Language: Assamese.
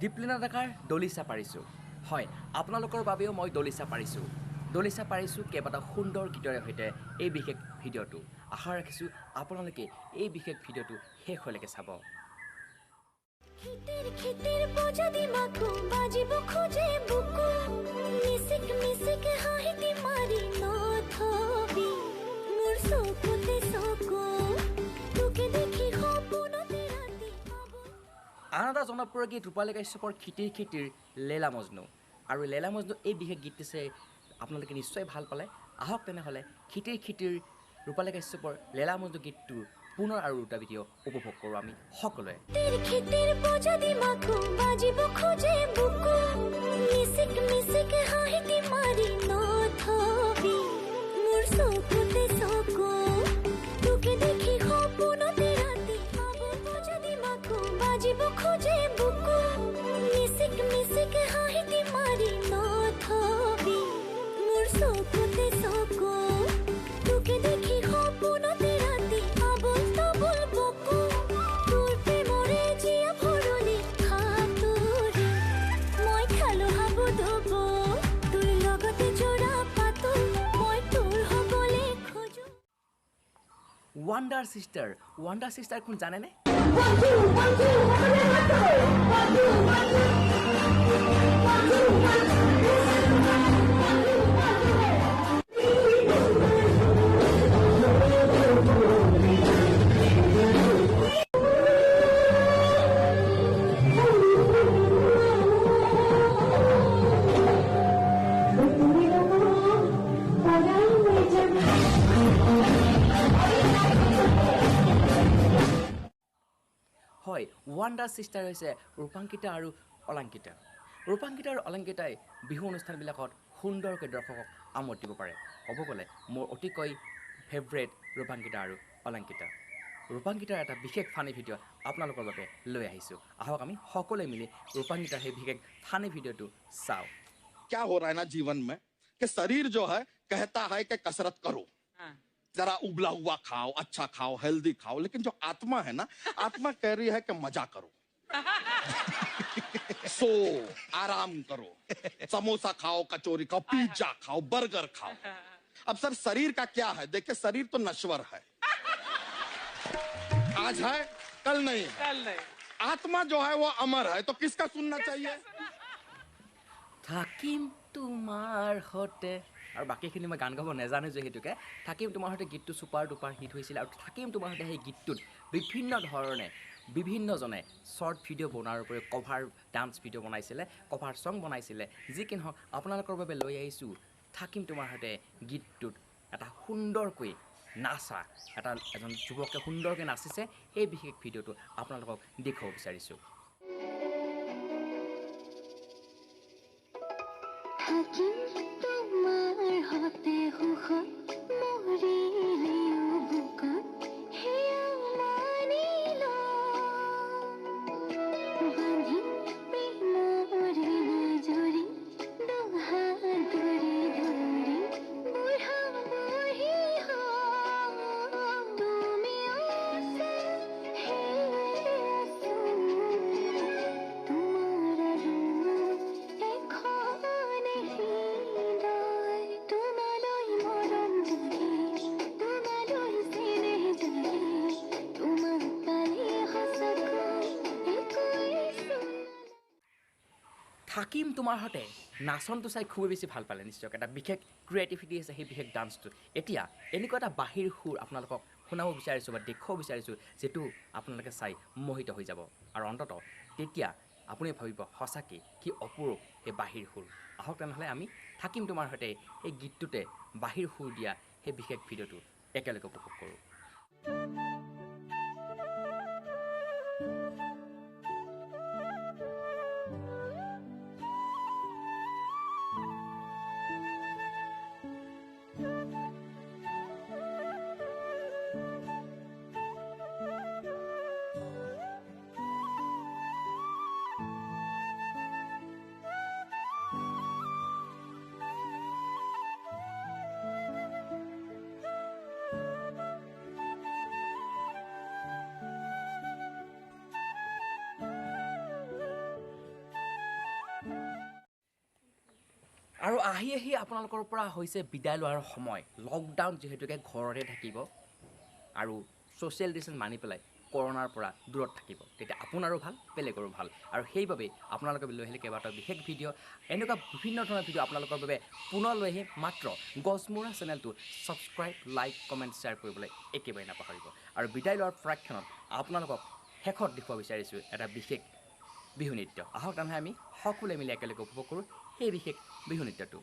দীপলিনা ডেকাৰ দলিচা পাৰিছোঁ। হয়, আপোনালোকৰ বাবেও মই দলিচা পাৰিছোঁ। দলিচা পাৰিছোঁ কেইবাটাও সুন্দৰ গীতৰে সৈতে এই বিশেষ ভিডিঅ'টো। আশা ৰাখিছোঁ আপোনালোকে এই বিশেষ ভিডিঅ'টো শেষলৈকে চাব। আন এটা জনপ্ৰিয় গীত ৰূপালী কাশ্যপৰ খিতিৰ লেলা মজনু। আৰু লেলা মজনু এই বিশেষ গীতটো চাই আপোনালোকে নিশ্চয় ভাল পালে। আহক তেনেহ'লে খিতিৰ ৰূপালী কাশ্যপৰ লেলা মজনু গীতটো পুনৰ আৰু দুটা ভিডিঅ' উপভোগ কৰোঁ আমি সকলোৱে। ৱাণ্ডাৰ চিষ্টাৰ কোন জানেনে? হয়, ৱাণ্ডাৰ চিষ্টাৰ হৈছে ৰূপাংকিতা আৰু অলংকিতা। ৰূপাংকিতা আৰু অলংকিতাই বিহু অনুষ্ঠানবিলাকত সুন্দৰকৈ দৰ্শকক আমোদ দিব পাৰে। ক'ব গ'লে মোৰ অতিকৈ ফেভৰেট ৰূপাংকিতা আৰু অলংকিতা। ৰূপাংকিতাৰ এটা বিশেষ ফানি ভিডিঅ' আপোনালোকৰ বাবে লৈ আহিছোঁ। আহক আমি সকলোৱে মিলি ৰূপাংকিতাৰ সেই বিশেষ ফানি ভিডিঅ'টো চাওঁ। क्या हो रहा है ना जीवन में कि शरीर जो है कहता है कि कसरत करो, जरा उबला हुआ खाओ, अच्छा खाओ, हेल्दी खाओ, लेकिन जो आत्मा है ना, आत्मा कह रही है कि मजा करो, सो आराम करो, समोसा खाओ, कचौरी खाओ, पिज्जा खाओ, बर्गर खाओ। अब सर शरीर का क्या है? देखिए शरीर तो नश्वर है, आज है कल नहीं है। आत्मा जो है वो अमर है, तो किसका सुनना चाहिए? থাকিম তোমাৰ সতে। আৰু বাকীখিনি মই গান গাব নাজানো যিহেতুকে থাকিম তোমাৰ সৈতে গীতটো ছুপাৰ ডুপাৰ হিট হৈছিলে। আৰু থাকিম তোমাৰ সৈতে সেই গীতটোত বিভিন্ন ধৰণে বিভিন্নজনে শ্বৰ্ট ভিডিঅ' বনোৱাৰ উপৰিও কভাৰ ডান্স ভিডিঅ' বনাইছিলে, কভাৰ ছং বনাইছিলে। যি কি নহওক আপোনালোকৰ বাবে লৈ আহিছোঁ থাকিম তোমাৰ সৈতে গীতটোত এটা সুন্দৰকৈ নাচা, এজন যুৱকে সুন্দৰকৈ নাচিছে। সেই বিশেষ ভিডিঅ'টো আপোনালোকক দেখুৱাব বিচাৰিছোঁ। থাকিম তোমাৰ সৈতে নাচনটো চাই খুবেই বেছি ভাল পালে নিশ্চয়। এটা বিশেষ ক্ৰিয়েটিভিটি আছে সেই বিশেষ ডান্সটোত। এতিয়া এনেকুৱা এটা বাহিৰ সুৰ আপোনালোকক শুনাব বিচাৰিছোঁ বা দেখুৱাব বিচাৰিছোঁ যিটো আপোনালোকে চাই মোহিত হৈ যাব। আৰু অন্ততঃ তেতিয়া আপুনি ভাবিব সঁচাকৈ কি অপূৰূপ সেই বাহিৰ সুৰ। আহক তেনেহ'লে আমি থাকিম তোমাৰ সৈতে এই গীতটোতে বাহিৰ সুৰ দিয়া সেই বিশেষ ভিডিঅ'টো একেলগে উপভোগ কৰোঁ। আৰু আহি আপোনালোকৰ পৰা হৈছে বিদায় লোৱাৰ সময় লকডাউন যিহেতুকে ঘৰতে থাকিব আৰু ছ'চিয়েল ডিষ্টেঞ্চ মানি পেলাই কৰোণাৰ পৰা দূৰত থাকিব তেতিয়া আপোনাৰো ভাল বেলেগৰো ভাল আৰু সেইবাবে আপোনালোকে লৈ আহিলে কেইবাটাও বিশেষ ভিডিঅ' এনেকুৱা বিভিন্ন ধৰণৰ ভিডিঅ' আপোনালোকৰ বাবে পুনৰ লৈ আহিম মাত্ৰ গছমূৰা চেনেলটো ছাবস্ক্ৰাইব লাইক কমেণ্ট শ্বেয়াৰ কৰিবলৈ একেবাৰে নাপাহৰিব আৰু বিদায় লোৱাৰ প্ৰাক্ষণত আপোনালোকক শেষত দেখুৱাব বিচাৰিছোঁ এটা বিশেষ বিহু নৃত্য আহক তেনেহ'লে আমি সকলোৱে মিলি একেলগে উপভোগ কৰোঁ সেই বিশেষ বিহু নৃত্যটো